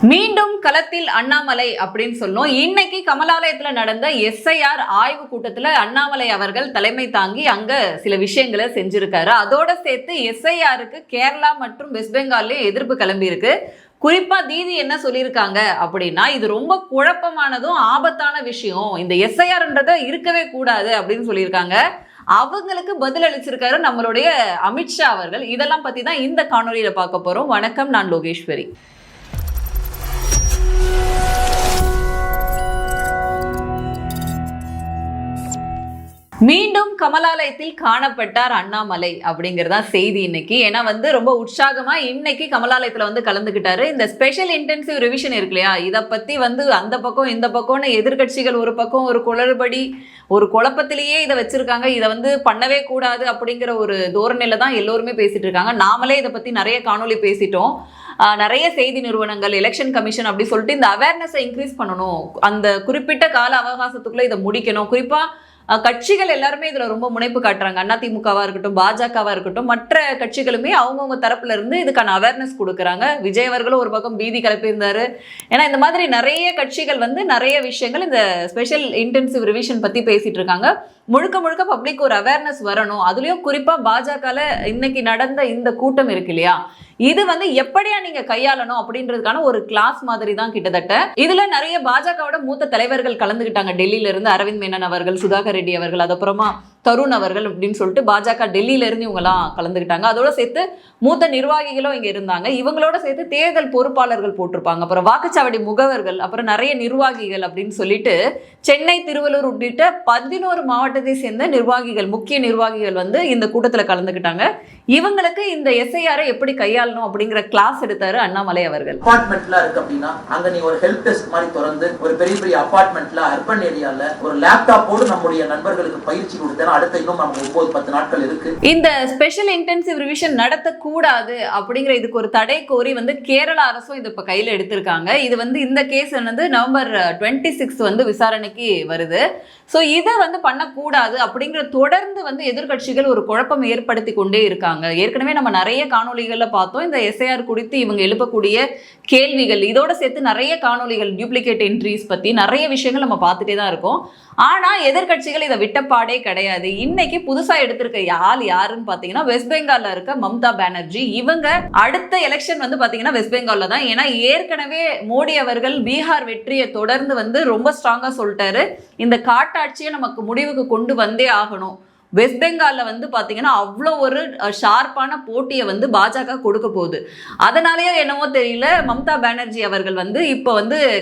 மீண்டும் களத்தில் அண்ணாமலை அப்படின்னு சொன்னோம். இன்னைக்கு கமலாலயத்துல நடந்த எஸ்ஐஆர் ஆய்வு கூட்டத்துல அண்ணாமலை அவர்கள் தலைமை தாங்கி அங்க சில விஷயங்களை செஞ்சிருக்காரு. அதோட சேர்த்து எஸ்ஐஆருக்கு கேரளா மற்றும் வெஸ்ட் பெங்கால்லயும் எதிர்ப்பு கிளம்பி இருக்கு. குறிப்பா தீதி என்ன சொல்லியிருக்காங்க அப்படின்னா, இது ரொம்ப குழப்பமானதும் ஆபத்தான விஷயம், இந்த எஸ்ஐஆர்ன்றத இருக்கவே கூடாது அப்படின்னு சொல்லியிருக்காங்க. அவங்களுக்கு பதில் அளிச்சிருக்காரு நம்மளுடைய அமித்ஷா அவர்கள். இதெல்லாம் பத்தி தான் இந்த காணொலியில பார்க்க போறோம். வணக்கம், நான் லோகேஸ்வரி. மீண்டும் கமலாலயத்தில் காணப்பட்டார் அண்ணாமலை அப்படிங்கிறதா செய்தி இன்னைக்கு. ஏன்னா ரொம்ப உற்சாகமா இன்னைக்கு கமலாலயத்துல கலந்துக்கிட்டாரு. இந்த ஸ்பெஷல் இன்டென்சிவ் ரிவிஷன் இருக்கு இல்லையா, இதை பத்தி அந்த பக்கம் இந்த பக்கம்னு எதிர்கட்சிகள் ஒரு பக்கம் ஒரு குளறுபடி ஒரு குழப்பத்திலேயே இதை வச்சிருக்காங்க. இதை பண்ணவே கூடாது அப்படிங்கிற ஒரு தோரணையில தான் எல்லோருமே பேசிட்டு இருக்காங்க. நாமளே இதை பத்தி நிறைய காணொலி பேசிட்டோம். நிறைய செய்தி நிறுவனங்கள், எலெக்ஷன் கமிஷன் அப்படி சொல்லிட்டு இந்த அவேர்னஸை இன்க்ரீஸ் பண்ணணும், அந்த குறிப்பிட்ட கால அவகாசத்துக்குள்ள இதை முடிக்கணும். குறிப்பா கட்சிகள் எல்லாருமே இதுல ரொம்ப முனைப்பு காட்டுறாங்க. அதிமுகவா இருக்கட்டும், பாஜகவா இருக்கட்டும், மற்ற கட்சிகளுமே அவங்கவுங்க தரப்புல இருந்து இதுக்கான அவேர்னஸ் கொடுக்குறாங்க. விஜய் அவர்களும் ஒரு பக்கம் பீதி கிளப்பியிருந்தாரு. ஏன்னா இந்த மாதிரி நிறைய கட்சிகள் நிறைய விஷயங்கள் இந்த ஸ்பெஷல் இன்டென்சிவ் ரிவிஷன் பத்தி பேசிட்டு இருக்காங்க. முழுக்க முழுக்க பப்ளிக் ஒரு அவேர்னஸ் வரணும். அதுலயும் குறிப்பா பாஜகல இன்னைக்கு நடந்த இந்த கூட்டம் இருக்கு இல்லையா, இது எப்படியா நீங்க கையாளணும் அப்படின்றதுக்கான ஒரு கிளாஸ் மாதிரி தான் கிட்டத்தட்ட. இதுல நிறைய பாஜகவோட மூத்த தலைவர்கள் கலந்துகிட்டாங்க. டெல்லியில இருந்து அரவிந்த் மேனன் அவர்கள், சுதாகர் ரெட்டி அவர்கள், அதுக்கப்புறமா தருண் அவர்கள் அப்படின்னு சொல்லிட்டு பாஜக டெல்லியில இருந்து இவங்கெல்லாம் கலந்துக்கிட்டாங்க. அதோட சேர்த்து மூத்த நிர்வாகிகளும் இங்க இருந்தாங்க. இவங்களோட சேர்த்து தேர்தல் பொறுப்பாளர்கள் போட்டிருப்பாங்க, அப்புறம் வாக்குச்சாவடி முகவர்கள், அப்புறம் நிறைய நிர்வாகிகள் அப்படின்னு சொல்லிட்டு சென்னை, திருவள்ளூர் உள்ளிட்ட 11 மாவட்டத்தை சேர்ந்த நிர்வாகிகள், முக்கிய நிர்வாகிகள் இந்த கூட்டத்துல கலந்துக்கிட்டாங்க. இவங்களுக்கு இந்த எஸ்ஐஆரை எப்படி கையாளணும் அப்படிங்கிற கிளாஸ் எடுத்தாரு அண்ணாமலை அவர்கள். அபார்ட்மெண்ட்ல இருக்கு அப்படின்னா அங்க நீ ஒரு ஹெல்ப் டெஸ்க் மாதிரி திறந்து ஒரு பெரிய பெரிய அபார்ட்மெண்ட்ல அர்பன் ஏரியால ஒரு லேப்டாப்போடு நம்முடைய நண்பர்களுக்கு பயிற்சி கொடுத்தா அடுத்த இன்னும் நமக்கு 9-10 நாட்கள் இருக்கு. இந்த ஸ்பெஷல் இன்டென்சிவ் ரிவிஷன் நடத்தக்கூடாது அப்படிங்கிற இதுக்கு ஒரு தடை கோரி கேரளா அரசும் இது இப்ப கையில எடுத்திருக்காங்க. இது இந்த கேஸ் நவம்பர் 26 விசாரணைக்கு வருது. ஸோ இதை பண்ணக்கூடாது அப்படிங்கிற தொடர்ந்து எதிர்கட்சிகள் ஒரு குழப்பம் ஏற்படுத்தி கொண்டே இருக்காங்க. ஏற்கனவே நம்ம நிறைய காணொலிகள்ல பார்த்தோம் இந்த எஸ்ஐஆர் குறித்து இவங்க எழுப்பக்கூடிய கேள்விகள். இதோட சேர்த்து நிறைய காணொலிகள், டியூப்ளிகேட் என்ட்ரிஸ் பத்தி நிறைய விஷயங்கள் நம்ம பார்த்துட்டே தான் இருக்கோம். ஆனா எதிர்கட்சிகள் இதை விட்டப்பாடே கிடையாது. இன்னைக்கு புதுசா எடுத்திருக்க யாருன்னு பாத்தீங்கன்னா வெஸ்ட் பெங்கால்ல இருக்க மம்தா பானர்ஜி. இவங்க அடுத்த எலெக்ஷன் பாத்தீங்கன்னா வெஸ்ட் பெங்கால்ல தான். ஏன்னா ஏற்கனவே மோடி அவர்கள் பீகார் வெற்றியை தொடர்ந்து ரொம்ப ஸ்ட்ராங்கா சொல்லிட்டாரு, இந்த காட்டாட்சியை நமக்கு முடிவுக்கு கொண்டு வந்தே ஆகணும். வெஸ்ட் பெங்கால்ல பாத்தீங்கன்னா அவ்வளோ ஒரு ஷார்ப்பான போட்டியை பாஜக கொடுக்க போகுது. அதனாலயோ என்னவோ தெரியல, மம்தா பானர்ஜி அவர்கள் இப்போ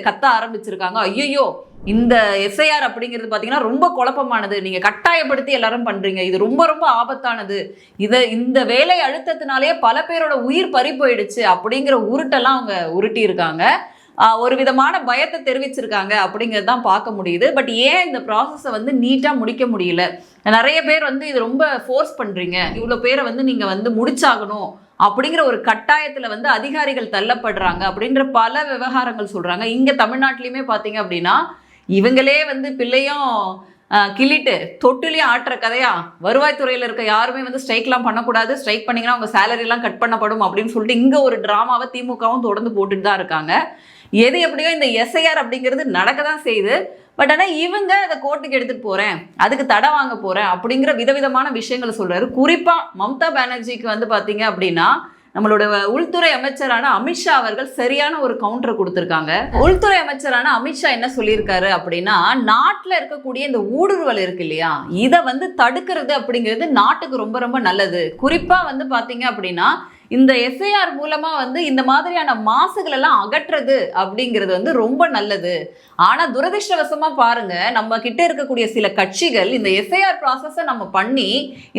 கத்த ஆரம்பிச்சிருக்காங்க. ஐயோ, இந்த எஸ்ஐஆர் அப்படிங்கிறது பார்த்தீங்கன்னா ரொம்ப குழப்பமானது, நீங்கள் கட்டாயப்படுத்தி எல்லாரும் பண்ணுறீங்க, இது ரொம்ப ரொம்ப ஆபத்தானது, இந்த வேலை அழுத்தத்தினாலே பல பேரோட உயிர் பறி போயிடுச்சு அப்படிங்கிற உருட்டெல்லாம் அவங்க உருட்டி இருக்காங்க. ஒரு விதமான பயத்தை தெரிவிச்சிருக்காங்க அப்படிங்கிறது தான் பார்க்க முடியுது. பட் ஏன் இந்த ப்ராசஸை நீட்டாக முடிக்க முடியல? நிறைய பேர் இது ரொம்ப ஃபோர்ஸ் பண்ணுறீங்க, இவ்வளோ பேரை நீங்கள் முடிச்சாகணும் அப்படிங்கிற ஒரு கட்டாயத்தில் அதிகாரிகள் தள்ளப்படுறாங்க அப்படின்ற பல விவகாரங்கள் சொல்கிறாங்க. இங்கே தமிழ்நாட்டிலையுமே பார்த்தீங்க அப்படின்னா இவங்களே பிள்ளையும் கிள்ளிட்டு தொட்டிலையும் ஆட்டுற கதையா, வருவாய்த்துறையில் இருக்க யாருமே ஸ்ட்ரைக்லாம் பண்ணக்கூடாது, ஸ்ட்ரைக் பண்ணிங்கன்னா அவங்க சேலரிலாம் கட் பண்ணப்படும் அப்படின்னு சொல்லிட்டு இங்கே ஒரு ட்ராமாவை திமுகவும் தொடர்ந்து போட்டுட்டு தான் இருக்காங்க. எது எப்படியோ இந்த எஸ்ஐஆர் அப்படிங்கிறது நடக்க தான் செய்யுது. பட் ஆனால் இவங்க அதை கோர்ட்டுக்கு எடுத்துகிட்டு போகிறேன், அதுக்கு தடை வாங்க போகிறேன் அப்படிங்கிற விதவிதமான விஷயங்களை சொல்கிறாரு. குறிப்பாக மம்தா பானர்ஜிக்கு பார்த்தீங்க அப்படின்னா நம்மளோட உள்துறை அமைச்சரான அமித்ஷா அவர்கள் சரியான ஒரு கவுண்டர் கொடுத்திருக்காங்க. உள்துறை அமைச்சரான அமித்ஷா என்ன சொல்லியிருக்காரு அப்படின்னா, நாட்டில் இருக்கக்கூடிய இந்த ஊடுருவல் இருக்கு இல்லையா, இதை தடுக்கிறது அப்படிங்கிறது நாட்டுக்கு ரொம்ப ரொம்ப நல்லது. குறிப்பா பாத்தீங்க அப்படின்னா இந்த எஸ்ஐஆர் மூலமா இந்த மாதிரியான மாசுகள் எல்லாம் அகற்றுறது அப்படிங்கிறது ரொம்ப நல்லது. ஆனா துரதிர்ஷ்டவசமா பாருங்க, நம்ம கிட்ட இருக்கக்கூடிய சில கட்சிகள் இந்த எஸ்ஐஆர் ப்ராசஸை நம்ம பண்ணி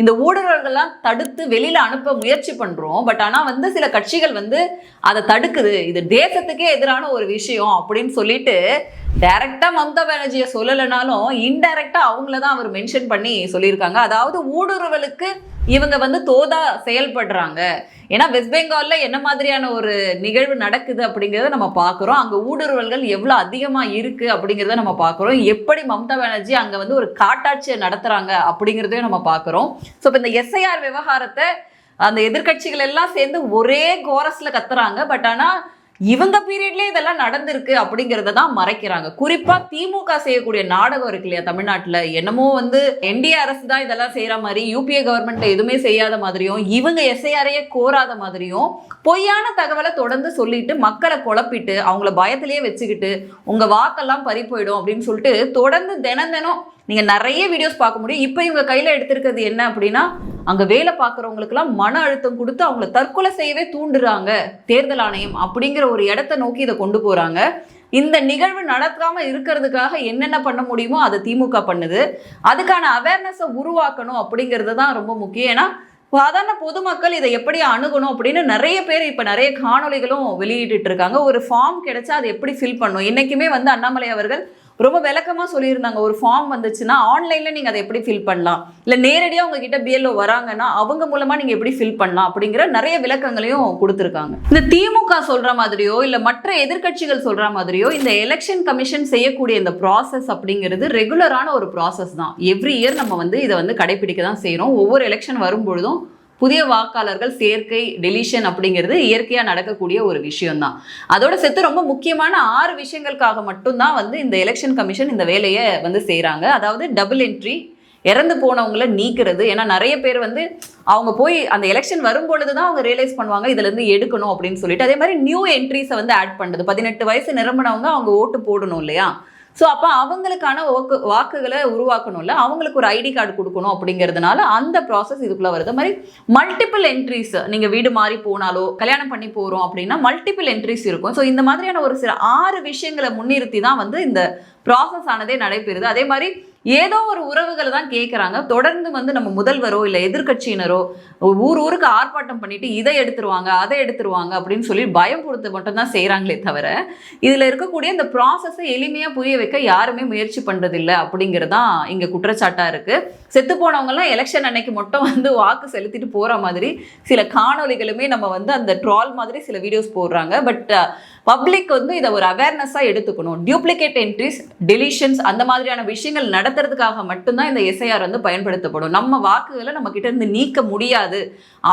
இந்த ஊடுருவல்கள்லாம் தடுத்து வெளியில அனுப்ப முயற்சி பண்றோம். பட் ஆனா சில கட்சிகள் அதை தடுக்குது, இது தேசத்துக்கே எதிரான ஒரு விஷயம் அப்படின்னு சொல்லிட்டு டைரக்டா மம்தா பானர்ஜியை சொல்லலைனாலும் இன்டைரக்டா அவங்கள தான் அவர் மென்ஷன் பண்ணி சொல்லியிருக்காங்க. அதாவது ஊடுருவலுக்கு இவங்க தோதா செயல்படுறாங்க. ஏன்னா வெஸ்ட் பெங்கால்ல என்ன மாதிரியான ஒரு நிகழ்வு நடக்குது அப்படிங்கிறத நம்ம பார்க்குறோம். அங்கே ஊடுருவல்கள் எவ்வளோ அதிகமாக இருக்கு அப்படிங்கிறத நம்ம பார்க்குறோம். எப்படி மம்தா பானர்ஜி அங்கே ஒரு காட்டாட்சியை நடத்துறாங்க அப்படிங்கிறதையும் நம்ம பார்க்குறோம். ஸோ இப்போ இந்த எஸ்ஐஆர் விவகாரத்தை அந்த எதிர்கட்சிகள் எல்லாம் சேர்ந்து ஒரே கோரஸ்ல கத்துறாங்க. பட் ஆனால் இவங்க பீரியட்லயே இதெல்லாம் நடந்திருக்கு அப்படிங்கறத தான் மறைக்கிறாங்க. குறிப்பா திமுக செய்யக்கூடிய நாடகம் இருக்கு இல்லையா தமிழ்நாட்டுல, என்னமோ வந்து என்டிஏ அரசு தான் இதெல்லாம் செய்யற மாதிரி, யூபிஏ கவர்மெண்ட்ல எதுவுமே செய்யாத மாதிரியும், இவங்க எஸ்ஐஆரையே கோராத மாதிரியும் பொய்யான தகவலை தொடர்ந்து சொல்லிட்டு மக்களை குழப்பிட்டு அவங்கள பயத்திலேயே வச்சுக்கிட்டு உங்க வாக்கெல்லாம் பறி போயிடும் அப்படின்னு சொல்லிட்டு தொடர்ந்து தினம் நீங்க நிறைய வீடியோஸ் பார்க்க முடியும். இப்ப இவங்க கையில எடுத்திருக்கிறது என்ன அப்படின்னா, அங்க வேலை பார்க்கறவங்களுக்குலாம் மன அழுத்தம் கொடுத்து அவங்கள தற்கொலை செய்யவே தூண்டுறாங்க தேர்தல் ஆணையம் அப்படிங்கிற ஒரு இடத்தை நோக்கி இதை கொண்டு போறாங்க. இந்த நிகழ்வு நடக்காம இருக்கிறதுக்காக என்னென்ன பண்ண முடியுமோ அதை திமுக பண்ணுது. அதுக்கான அவேர்னஸை உருவாக்கணும் அப்படிங்கிறது தான் ரொம்ப முக்கியம். ஏன்னா சாதாரண பொதுமக்கள் இதை எப்படி அணுகணும் அப்படின்னு நிறைய பேர் இப்போ நிறைய காணொலிகளும் வெளியிட்டு இருக்காங்க. ஒரு ஃபார்ம் கிடைச்சா அதை எப்படி ஃபில் பண்ணணும். என்னைக்குமே வந்து அண்ணாமலை அவர்கள் ரொம்ப விளக்கமாக சொல்லியிருந்தாங்க, ஒரு ஃபார்ம் வந்துச்சுன்னா ஆன்லைனில் நீங்கள் அதை எப்படி ஃபில் பண்ணலாம், இல்லை நேரடியாக உங்ககிட்ட பிஎல்ஓ வராங்கன்னா அவங்க மூலமாக நீங்கள் எப்படி ஃபில் பண்ணலாம் அப்படிங்கிற நிறைய விளக்கங்களையும் கொடுத்துருக்காங்க. இந்த திமுக சொல்கிற மாதிரியோ இல்லை மற்ற எதிர்க்கட்சிகள் சொல்கிற மாதிரியோ இந்த எலெக்ஷன் கமிஷன் செய்யக்கூடிய இந்த ப்ராசஸ் அப்படிங்கிறது ரெகுலரான ஒரு ப்ராசஸ் தான். எவ்ரி இயர் நம்ம வந்து இதை வந்து கடைபிடிக்க தான் செய்கிறோம். ஒவ்வொரு எலெக்ஷன் வரும்பொழுதும் புதிய வாக்காளர்கள் சேர்க்கை டெலிஷன் அப்படிங்கிறது இயற்கையாக நடக்கக்கூடிய ஒரு விஷயம்தான். அதோட சேர்த்து ரொம்ப முக்கியமான 6 விஷயங்களுக்காக மட்டும்தான் வந்து இந்த எலெக்ஷன் கமிஷன் இந்த வேலையை வந்து செய்கிறாங்க. அதாவது டபுள் என்ட்ரி, இறந்து போனவங்கள நீக்கிறது. ஏன்னா நிறைய பேர் வந்து அவங்க போய் அந்த எலெக்ஷன் வரும்பொழுது தான் அவங்க ரியலைஸ் பண்ணுவாங்க இதுலேருந்து எடுக்கணும் அப்படின்னு சொல்லிட்டு. அதே மாதிரி நியூ என்ட்ரிஸை வந்து ஆட் பண்ணுறது. 18 வயசு நிரம்பினவங்க அவங்க ஓட்டு போடணும் இல்லையா, ஸோ அப்போ அவங்களுக்கான வாக்குகளை உருவாக்கணும்ல, அவங்களுக்கு ஒரு ஐடி கார்டு கொடுக்கணும் அப்படிங்கிறதுனால அந்த ப்ராசஸ் இதுக்குள்ளே வருது. மாதிரி மல்டிபிள் என்ட்ரிஸ், நீங்கள் வீடு மாறி போனாலோ கல்யாணம் பண்ணி போகிறோம் அப்படின்னா மல்டிபிள் என்ட்ரிஸ் இருக்கும். ஸோ இந்த மாதிரியான ஒரு சில 6 விஷயங்களை முன்னிறுத்தி தான் வந்து இந்த ப்ராசஸ் ஆனதே நடைபெறுது. அதே மாதிரி ஏதோ ஒரு உறவுகளை தான் கேட்குறாங்க. தொடர்ந்து வந்து நம்ம முதல்வரோ இல்லை எதிர்கட்சியினரோ ஊருக்கு ஆர்ப்பாட்டம் பண்ணிட்டு இதை எடுத்துருவாங்க அதை எடுத்துருவாங்க அப்படின்னு சொல்லி பயம் கொடுத்து மட்டும்தான் செய்கிறாங்களே தவிர இதில் இருக்கக்கூடிய இந்த ப்ராசஸை எளிமையாக புரிய வைக்க யாருமே முயற்சி பண்ணுறதில்லை அப்படிங்கிறது தான் இங்கே குற்றச்சாட்டாக இருக்குது. செத்து போனவங்கலாம் எலெக்ஷன் அன்னைக்கு மட்டும் வந்து வாக்கு செலுத்திட்டு போகிற மாதிரி சில காணொலிகளுமே நம்ம வந்து அந்த ட்ரால் மாதிரி சில வீடியோஸ் போடுறாங்க. பட் பப்ளிக் வந்து இதை ஒரு அவேர்னஸாக எடுத்துக்கணும். டியூப்ளிகேட் என்ட்ரிஸ், டெலிஷன்ஸ் அந்த மாதிரியான விஷயங்கள் நடத்துறதுக்காக மட்டும்தான் இந்த எஸ்ஐஆர் வந்து பயன்படுத்தப்படும். நம்ம வாக்குகளை நம்ம கிட்ட இருந்து நீக்க முடியாது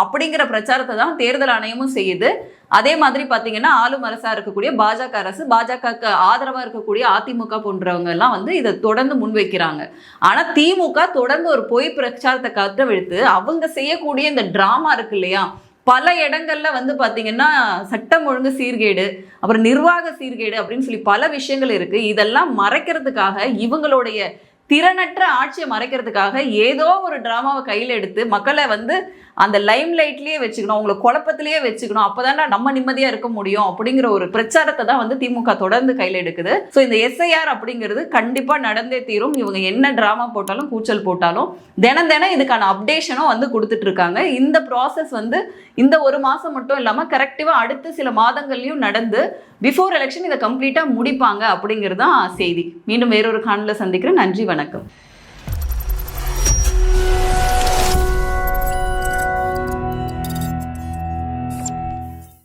அப்படிங்கிற பிரச்சாரத்தை தான் தேர்தல் ஆணையமும் செய்யுது. அதே மாதிரி பார்த்தீங்கன்னா ஆளும் அரசாக இருக்கக்கூடிய பாஜக அரசு, பாஜகவுக்கு ஆதரவாக இருக்கக்கூடிய அதிமுக போன்றவங்க எல்லாம் வந்து இதை தொடர்ந்து முன்வைக்கிறாங்க. ஆனால் திமுக தொடர்ந்து ஒரு பொய் பிரச்சாரத்தை கட்டவிழ்த்து அவங்க செய்யக்கூடிய இந்த டிராமா இருக்கு இல்லையா, பல இடங்கள்ல வந்து பார்த்தீங்கன்னா சட்டம் ஒழுங்கு சீர்கேடு, அப்புறம் நிர்வாக சீர்கேடு அப்படின்னு சொல்லி பல விஷயங்கள் இருக்கு. இதெல்லாம் மறைக்கிறதுக்காக, இவங்களுடைய திறனற்ற ஆட்சியை மறைக்கிறதுக்காக ஏதோ ஒரு டிராமாவை கையில் எடுத்து மக்களை வந்து அந்த லைம் லைட்லேயே வச்சுக்கணும், அவங்கள குழப்பத்திலேயே வச்சுக்கணும், அப்போதான்டா நம்ம நிம்மதியாக இருக்க முடியும் அப்படிங்கிற ஒரு பிரச்சாரத்தை தான் வந்து திமுக தொடர்ந்து கையில் எடுக்குது. ஸோ இந்த எஸ்ஐஆர் அப்படிங்கிறது கண்டிப்பாக நடந்தே தீரும். இவங்க என்ன டிராமா போட்டாலும் கூச்சல் போட்டாலும் தினம் இதுக்கான அப்டேஷனும் வந்து கொடுத்துட்டு இருக்காங்க. இந்த ப்ராசஸ் வந்து இந்த ஒரு மாதம் மட்டும் இல்லாமல் கரெக்டிவாக அடுத்த சில மாதங்கள்லையும் நடந்து பிஃபோர் எலெக்ஷன் இதை கம்ப்ளீட்டாக முடிப்பாங்க அப்படிங்கிறது தான் செய்தி. மீண்டும் வேறொரு காணொலியில் சந்திக்கிறேன். நன்றி, வணக்கம்.